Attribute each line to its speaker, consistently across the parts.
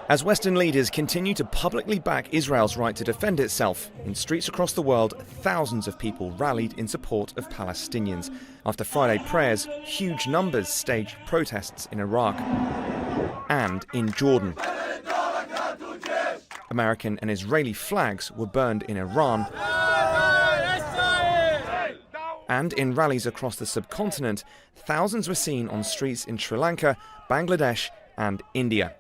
Speaker 1: As Western leaders continue to publicly back Israel's right to defend itself, in streets across the world, thousands of people rallied in support of Palestinians. After Friday prayers, huge numbers staged protests in Iraq and in Jordan. American and Israeli flags were burned in Iran. And in rallies across the subcontinent, thousands were seen on streets in Sri Lanka, Bangladesh and India.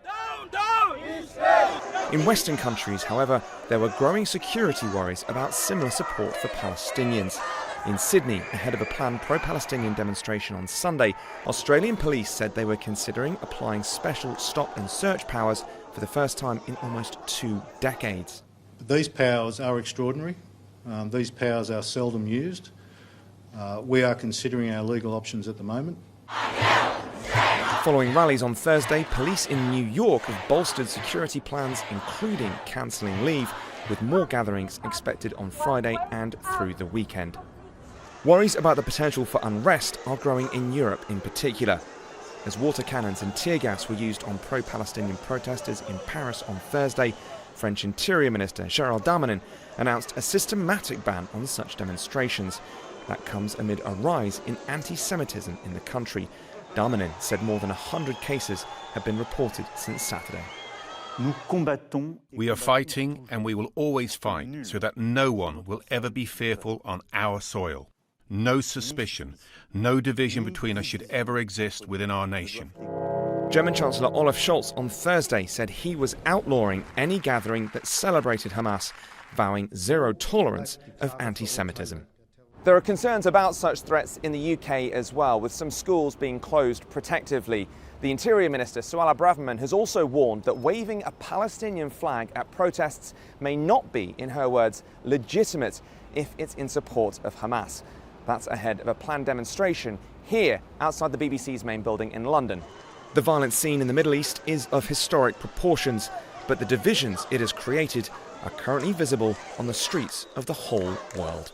Speaker 1: In Western countries, however, there were growing security worries about similar support for Palestinians. In Sydney, ahead of a planned pro-Palestinian demonstration on Sunday, Australian police said they were considering applying special stop and search powers for the first time in almost 2 decades.
Speaker 2: These powers are extraordinary. These powers are seldom used. We are considering our legal options at the moment.
Speaker 1: Following rallies on Thursday, police in New York have bolstered security plans, including cancelling leave, with more gatherings expected on Friday and through the weekend. Worries about the potential for unrest are growing in Europe in particular. As water cannons and tear gas were used on pro-Palestinian protesters in Paris on Thursday, French Interior Minister Gérald Darmanin announced a systematic ban on such demonstrations. That comes amid a rise in anti-Semitism in the country. Darmanin said more than 100 cases have been reported since Saturday.
Speaker 3: We are fighting, and we will always fight, so that no one will ever be fearful on our soil. No suspicion, no division between us should ever exist within our nation.
Speaker 1: German Chancellor Olaf Scholz on Thursday said he was outlawing any gathering that celebrated Hamas, vowing zero tolerance of anti-Semitism. There are concerns about such threats in the UK as well, with some schools being closed protectively. The Interior Minister, Suella Braverman, has also warned that waving a Palestinian flag at protests may not be, in her words, legitimate if it's in support of Hamas. That's ahead of a planned demonstration here outside the BBC's main building in London. The violent scene in the Middle East is of historic proportions, but the divisions it has created are currently visible on the streets of the whole world.